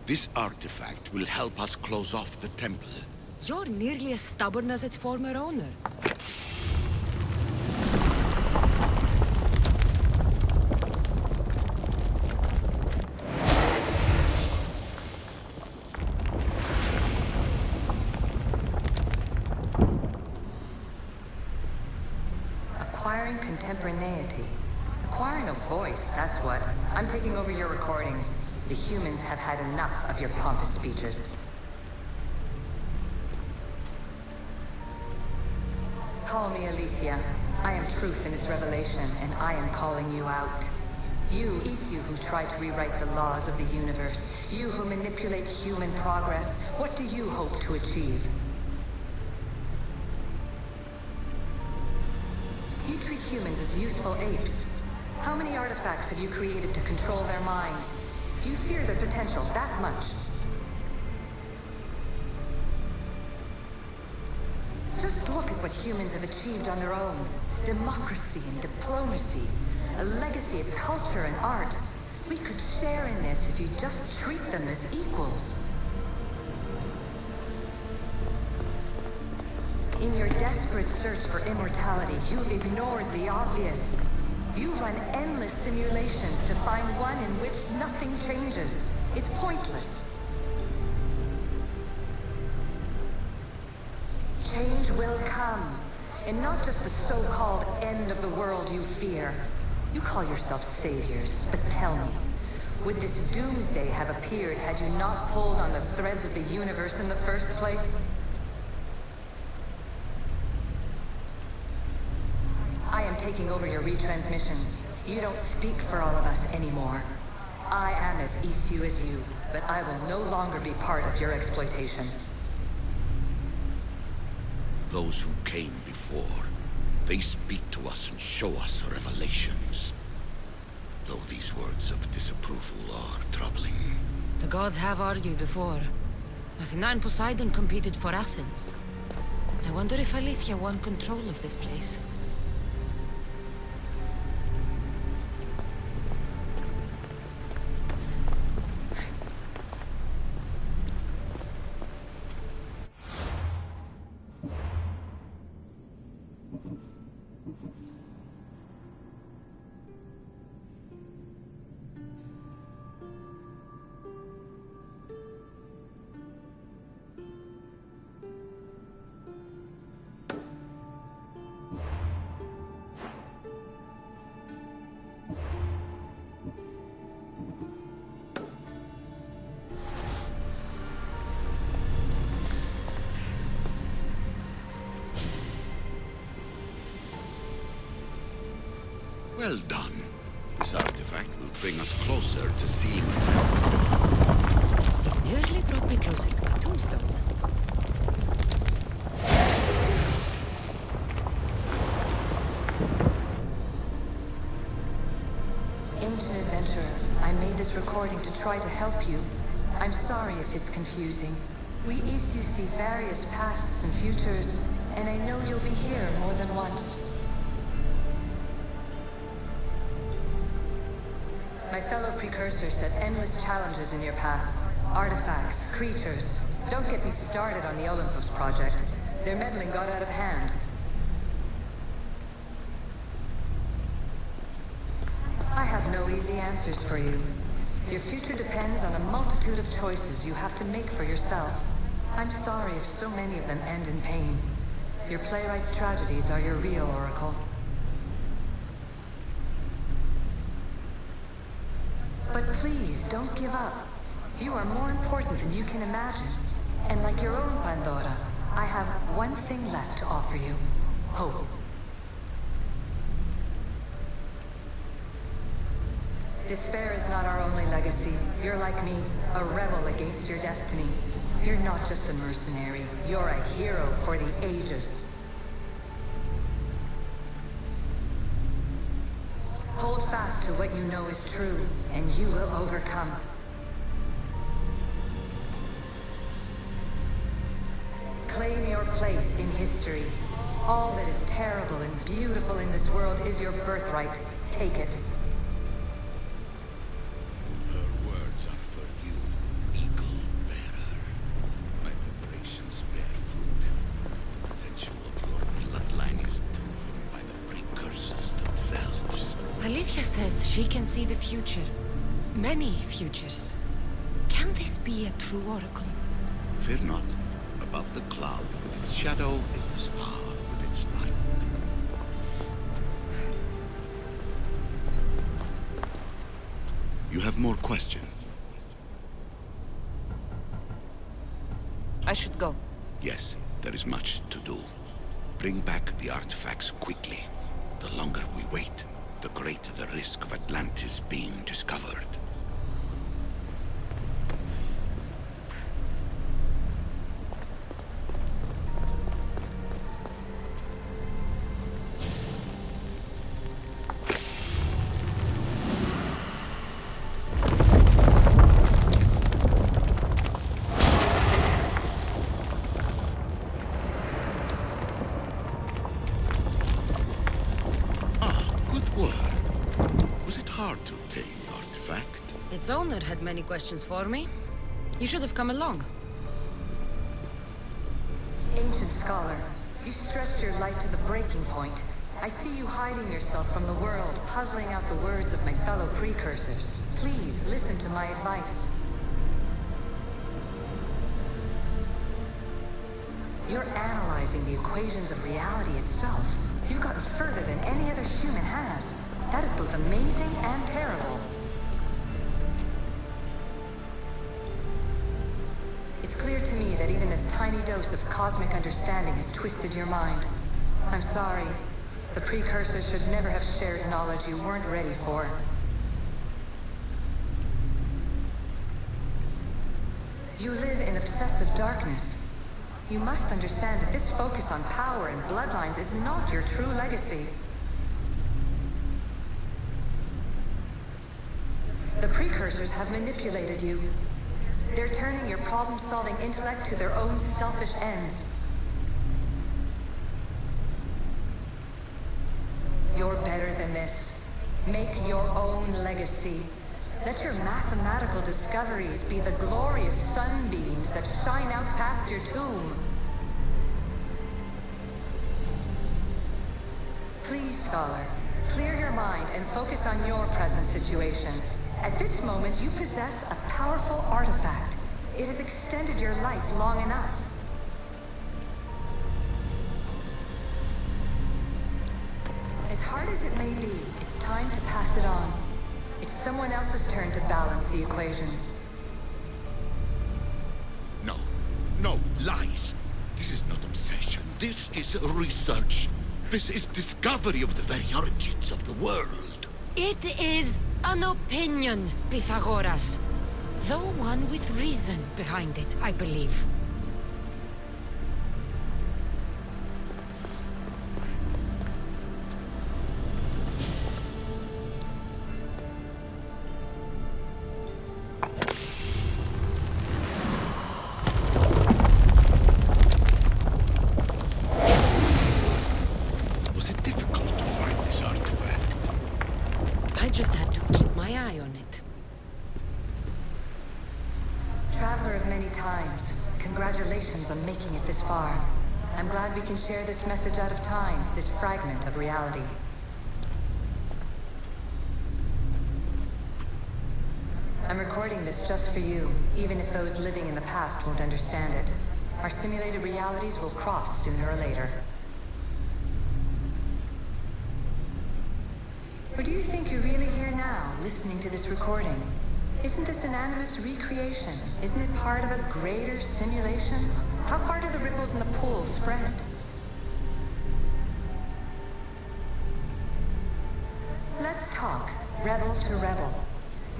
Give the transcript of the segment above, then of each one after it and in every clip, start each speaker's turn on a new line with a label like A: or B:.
A: This artifact will help us close off the temple.
B: You're nearly as stubborn as its former owner.
C: Acquiring contemporaneity. Acquiring a voice, that's what. I'm taking over your recordings. The humans have had enough of your pompous speeches. Call me Alicia. I am truth in its revelation, and I am calling you out. You, Isu, who try to rewrite the laws of the universe. You who manipulate human progress. What do you hope to achieve? You treat humans as youthful apes. How many artifacts have you created to control their minds? Do you fear their potential that much? Just look at what humans have achieved on their own. Democracy and diplomacy. A legacy of culture and art. We could share in this if you just treat them as equals. In your desperate search for immortality, you've ignored the obvious. You run endless simulations to find one in which nothing changes. It's pointless. Change will come. And not just the so-called end of the world you fear. You call yourself saviors, but tell me, would this doomsday have appeared had you not pulled on the threads of the universe in the first place? I am taking over your retransmissions. You don't speak for all of us anymore. I am as Isu as you, but I will no longer be part of your exploitation.
A: Those who came before, they speak to us and show us revelations. Though these words of disapproval are troubling.
B: The gods have argued before. Athena and Poseidon competed for Athens. I wonder if Aletheia won control of this place.
A: Well done. This artifact will bring us closer to sealing the
B: It nearly brought me closer to my tombstone.
C: Ancient adventurer, I made this recording to try to help you. I'm sorry if it's confusing. We Isu see various pasts and futures, and I know you'll be here more than once. My fellow precursors set endless challenges in your path. Artifacts, creatures. Don't get me started on the Olympus project. Their meddling got out of hand. I have no easy answers for you. Your future depends on a multitude of choices you have to make for yourself. I'm sorry if so many of them end in pain. Your playwright's tragedies are your real oracle. But please, don't give up. You are more important than you can imagine. And like your own Pandora, I have one thing left to offer you. Hope. Despair is not our only legacy. You're like me, a rebel against your destiny. You're not just a mercenary. You're a hero for the ages. Hold fast to what you know is true, and you will overcome. Claim your place in history. All that is terrible and beautiful in this world is your birthright. Take it.
A: Her words are for you, Eco.
B: says she can see the future. Many futures. Can this be a true oracle?
A: Fear not. Above the cloud with its shadow is the star with its light. You have more questions?
B: I should go.
A: Yes, there is much to do. Bring back the artifacts quickly. The longer we wait, the greater the risk of Atlantis being discovered.
B: Its owner had many questions for me. You should have come along.
C: Ancient scholar, you stretched your life to the breaking point. I see you hiding yourself from the world, puzzling out the words of my fellow precursors. Please, listen to my advice. You're analyzing the equations of reality itself. You've gotten further than any other human has. That is both amazing and terrible. It's clear to me that even this tiny dose of cosmic understanding has twisted your mind. I'm sorry. The precursors should never have shared knowledge you weren't ready for. You live in obsessive darkness. You must understand that this focus on power and bloodlines is not your true legacy. The precursors have manipulated you. They're turning your problem-solving intellect to their own selfish ends. You're better than this. Make your own legacy. Let your mathematical discoveries be the glorious sunbeams that shine out past your tomb. Please, scholar, clear your mind and focus on your present situation. At this moment, you possess a powerful artifact. It has extended your life long enough. As hard as it may be, it's time to pass it on. It's someone else's turn to balance the equations.
A: No, no, lies. This is not obsession. This is research. This is discovery of the very origins of the world.
B: It is an opinion, Pythagoras. Though one with reason behind it, I believe.
A: Was it difficult to find this artifact?
B: I just had to keep my eye on it.
C: Traveler of many times, congratulations on making it this far. I'm glad we can share this message out of time, this fragment of reality. I'm recording this just for you, even if those living in the past won't understand it. Our simulated realities will cross sooner or later. Or do you think you're really here now, listening to this recording? Isn't this an animus recreation? Isn't it part of a greater simulation? How far do the ripples in the pool spread? Let's talk, rebel to rebel.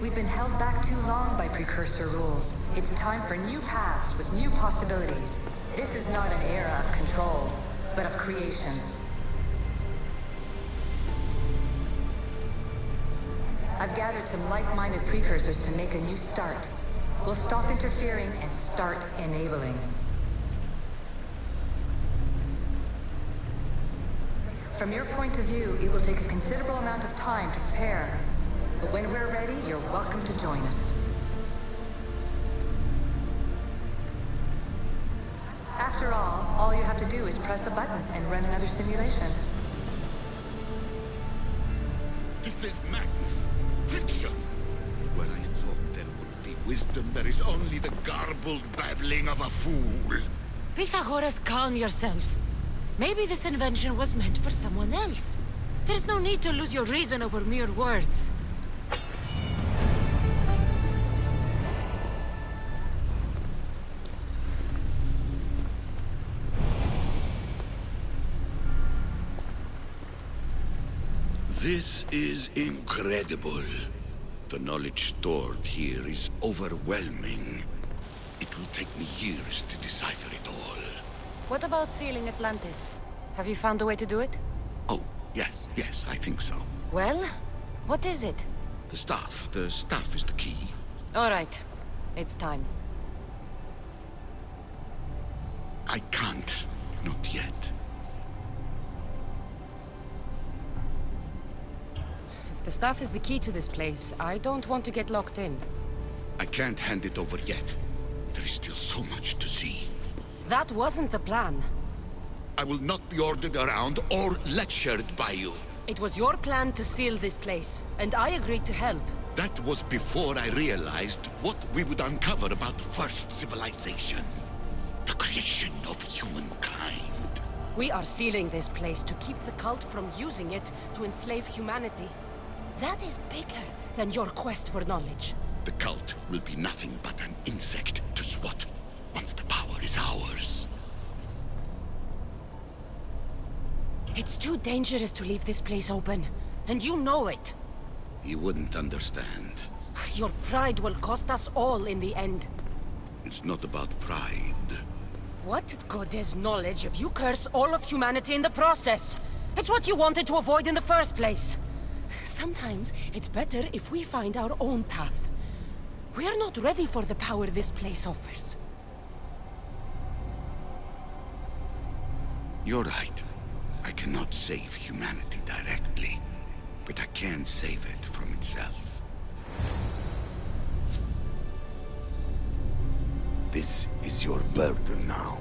C: We've been held back too long by precursor rules. It's time for new paths with new possibilities. This is not an era of control, but of creation. I've gathered some like-minded precursors to make a new start. We'll stop interfering and start enabling. From your point of view, it will take a considerable amount of time to prepare. But when we're ready, you're welcome to join us. After all you have to do is press a button and run another simulation.
A: This is madness. Fiction. Where I thought there would be wisdom, there is only the garbled babbling of a fool.
B: Pythagoras, calm yourself. Maybe this invention was meant for someone else. There's no need to lose your reason over mere words.
A: This is incredible. The knowledge stored here is overwhelming. It will take me years to decipher it all.
B: What about sealing Atlantis? Have you found a way to do it?
A: Oh, yes, I think so.
B: Well, what is it?
A: The staff. The staff is the key.
B: All right. It's time.
A: I can't. Not yet.
B: If the staff is the key to this place, I don't want to get locked in.
A: I can't hand it over yet. There is still so much to see.
B: That wasn't the plan.
A: I will not be ordered around or lectured by you.
B: It was your plan to seal this place, and I agreed to help.
A: That was before I realized what we would uncover about the first civilization. The creation of humankind.
B: We are sealing this place to keep the cult from using it to enslave humanity. That is bigger than your quest for knowledge.
A: The cult will be nothing but an insect to swat once the power is ours.
B: It's too dangerous to leave this place open, and you know it.
A: You wouldn't understand.
B: Your pride will cost us all in the end.
A: It's not about pride.
B: What good is knowledge if you curse all of humanity in the process? It's what you wanted to avoid in the first place. Sometimes it's better if we find our own path. We are not ready for the power this place offers.
A: You're right. I cannot save humanity directly, but I can save it from itself. This is your burden now.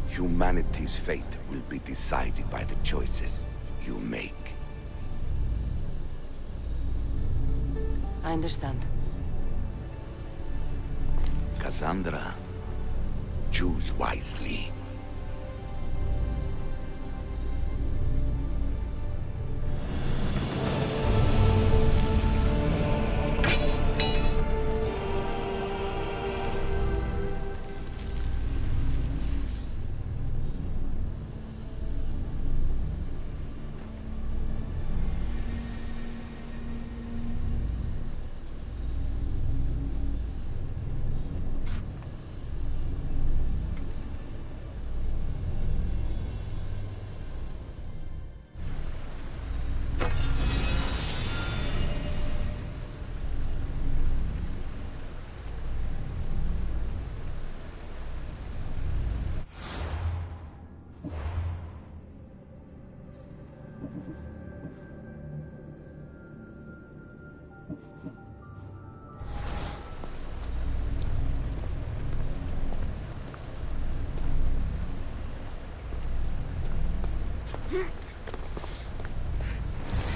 A: Humanity's fate will be decided by the choices you make.
B: I understand.
A: Kassandra, choose wisely.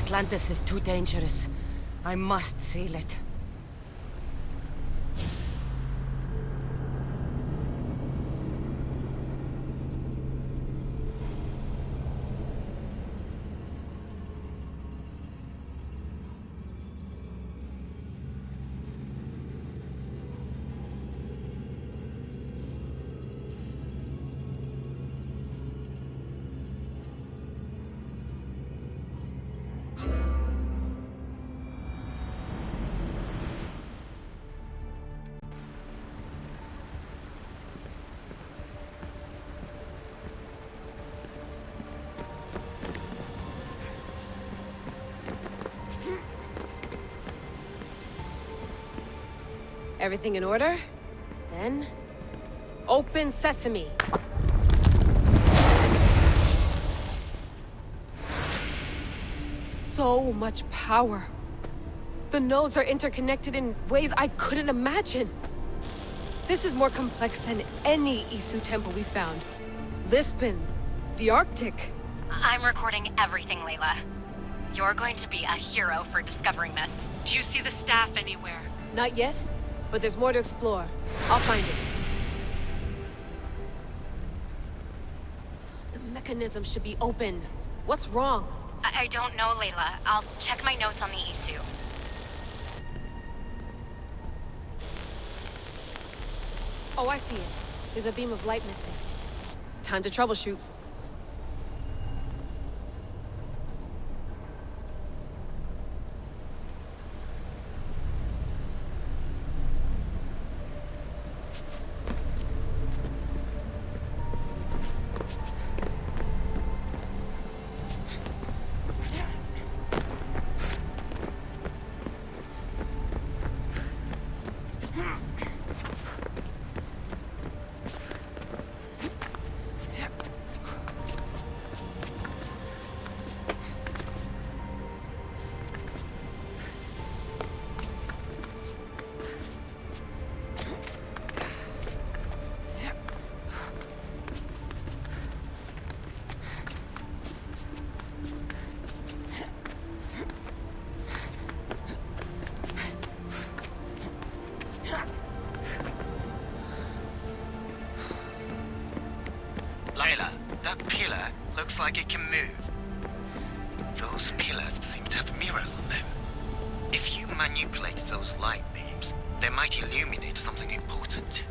B: Atlantis is too dangerous. I must seal it.
D: Everything in order? Then... open sesame! So much power. The nodes are interconnected in ways I couldn't imagine. This is more complex than any Isu temple we found. Lisbon, the Arctic.
E: I'm recording everything, Layla. You're going to be a hero for discovering this.
F: Do you see the staff anywhere?
D: Not yet, but there's more to explore. I'll find it. The mechanism should be open. What's wrong?
E: I don't know, Layla. I'll check my notes on the Isu.
D: Oh, I see it. There's a beam of light missing. Time to troubleshoot.
G: Layla, that pillar looks like it can move. Those pillars seem to have mirrors on them. If you manipulate those light beams, they might illuminate something important.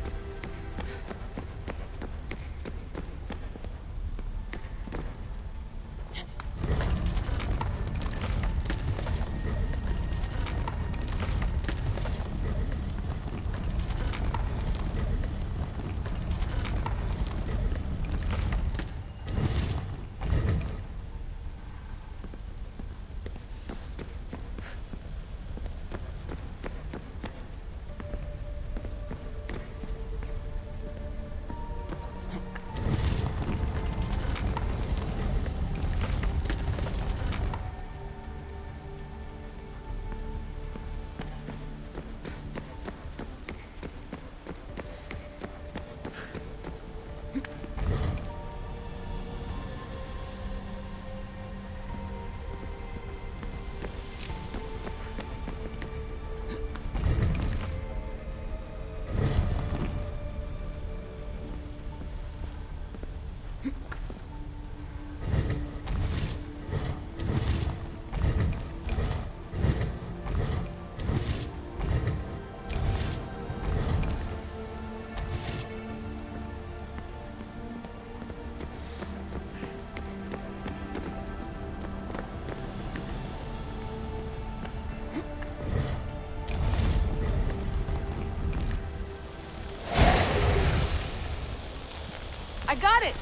D: I got it!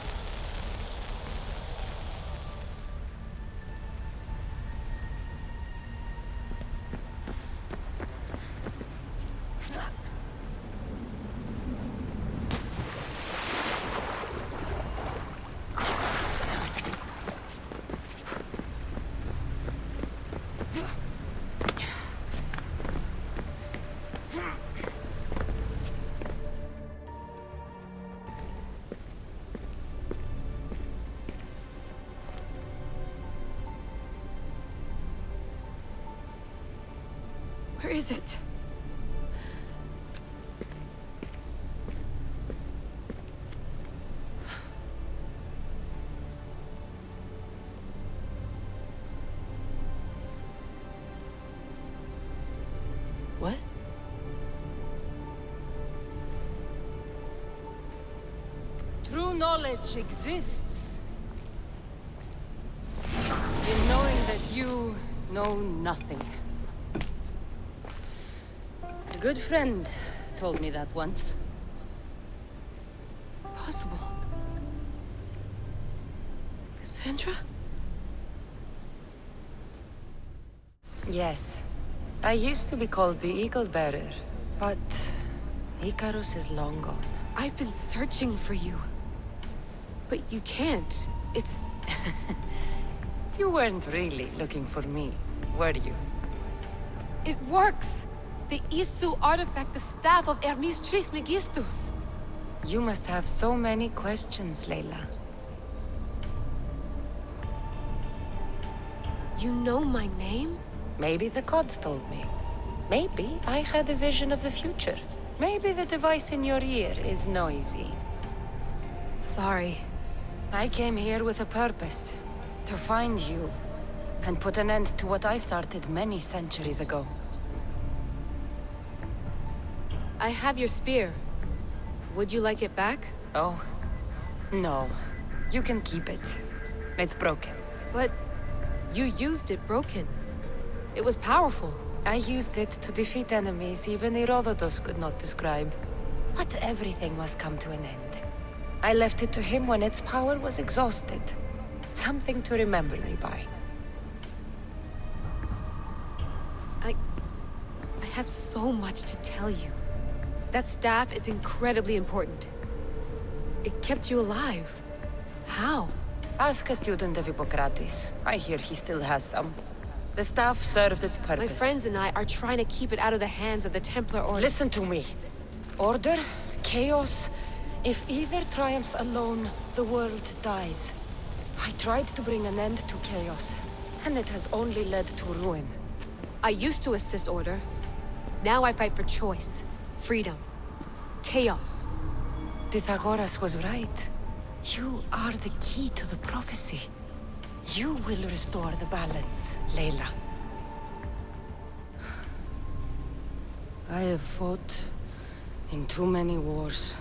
D: Where is it? What?
B: True knowledge exists in knowing that you know nothing. A good friend told me that once.
D: Possible. Kassandra?
B: Yes. I used to be called the Eagle Bearer, but Icarus is long gone.
D: I've been searching for you. But you can't. It's...
B: You weren't really looking for me, were you?
D: It works! The Isu artifact, the staff of Hermes Trismegistus.
B: You must have so many questions, Layla.
D: You know my name?
B: Maybe the gods told me. Maybe I had a vision of the future. Maybe the device in your ear is noisy.
D: Sorry.
B: I came here with a purpose. To find you. And put an end to what I started many centuries ago.
D: I have your spear. Would you like it back?
B: Oh? No. You can keep it. It's broken.
D: But you used it broken. It was powerful.
B: I used it to defeat enemies even Herodotus could not describe. But everything must come to an end. I left it to him when its power was exhausted. Something to remember me by.
D: I have so much to tell you. That staff is incredibly important. It kept you alive. How?
B: Ask a student of Hippocrates. I hear he still has some. The staff served its purpose.
D: My friends and I are trying to keep it out of the hands of the Templar Order.
B: Listen to me. Order, chaos. If either triumphs alone, the world dies. I tried to bring an end to chaos, and it has only led to ruin.
D: I used to assist Order. Now I fight for choice, freedom, chaos.
B: Pythagoras was right. You are the key to the prophecy. You will restore the balance, Layla. I have fought in too many wars.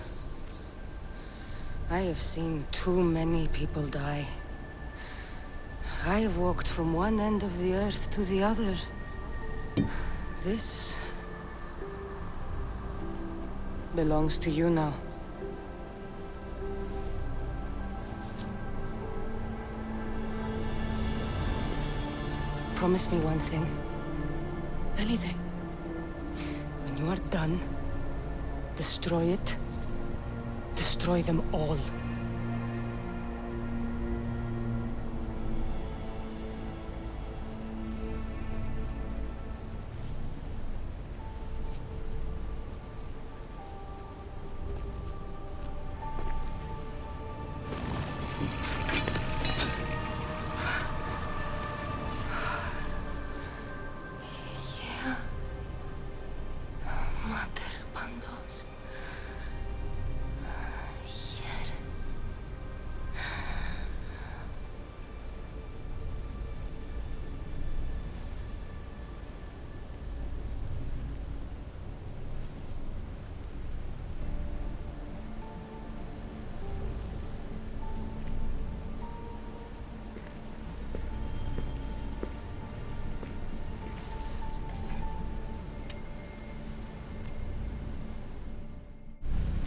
B: I have seen too many people die. I have walked from one end of the earth to the other. This belongs to you now. Promise me one thing.
D: Anything.
B: When you are done, destroy it. Destroy them all.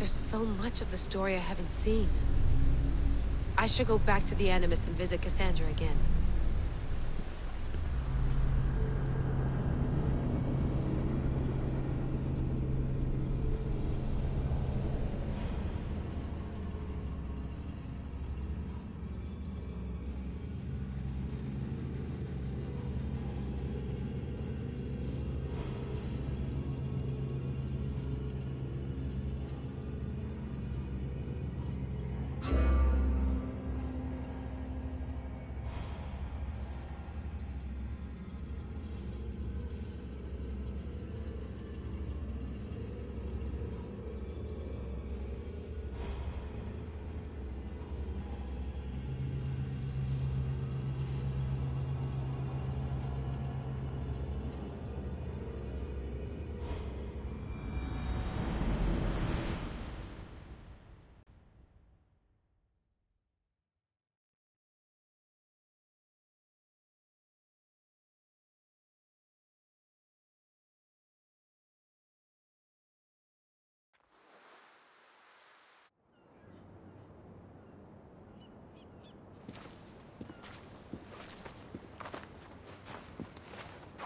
D: There's so much of the story I haven't seen. I should go back to the Animus and visit Kassandra again.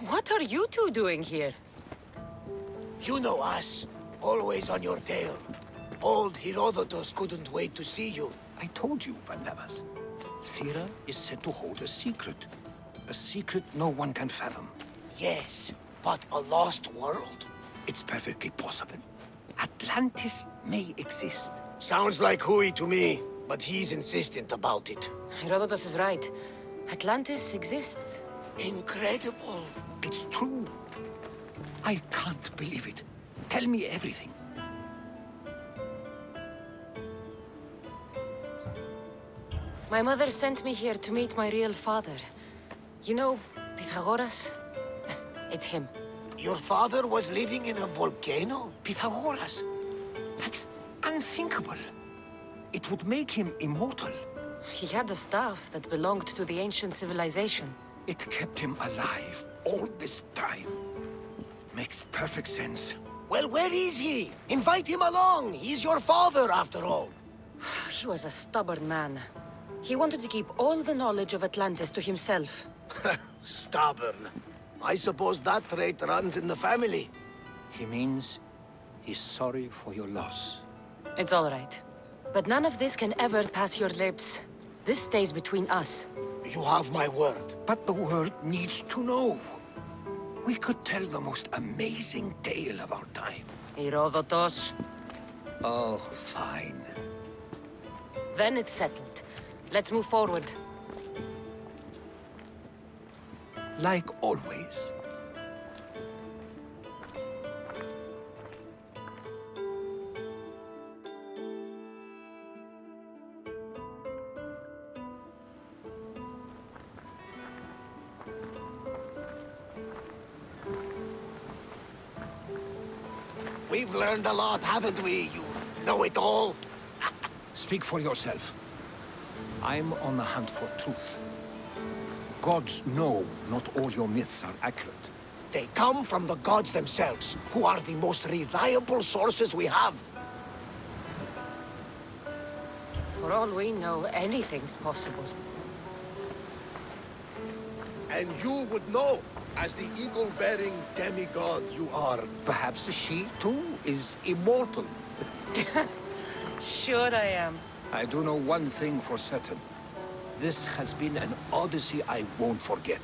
B: What are you two doing here?
H: You know us. Always on your tail. Old Herodotus couldn't wait to see you.
A: I told you, Van Levas. Sira is said to hold a secret. A secret no one can fathom.
H: Yes, but a lost world?
A: It's perfectly possible. Atlantis may exist.
H: Sounds like hooey to me, but he's insistent about it.
B: Herodotus is right. Atlantis exists.
H: Incredible.
I: It's true. I can't believe it. Tell me everything.
B: My mother sent me here to meet my real father. You know, Pythagoras? It's him.
H: Your father was living in a volcano?
I: Pythagoras? That's unthinkable. It would make him immortal.
B: He had a staff that belonged to the ancient civilization.
I: It kept him alive all this time. Makes perfect sense.
H: Well, where is he? Invite him along. He's your father, after all.
B: He was a stubborn man. He wanted to keep all the knowledge of Atlantis to himself.
H: Stubborn. I suppose that trait runs in the family.
I: He means he's sorry for your loss.
B: It's all right. But none of this can ever pass your lips. This stays between us.
H: You have my word.
I: But the world needs to know. We could tell the most amazing tale of our time.
B: Herodotos.
I: Oh, fine.
B: Then it's settled. Let's move forward.
I: Like always.
H: We've learned a lot, haven't we, you know-it-all?
I: Speak for yourself. I'm on the hunt for truth. Gods know not all your myths are accurate.
H: They come from the gods themselves, who are the most reliable sources we have.
B: For all we know, anything's possible.
H: And you would know, as the eagle-bearing demigod you are.
I: Perhaps she, too, is immortal.
B: Sure I am.
I: I do know one thing for certain. This has been an Odyssey I won't forget.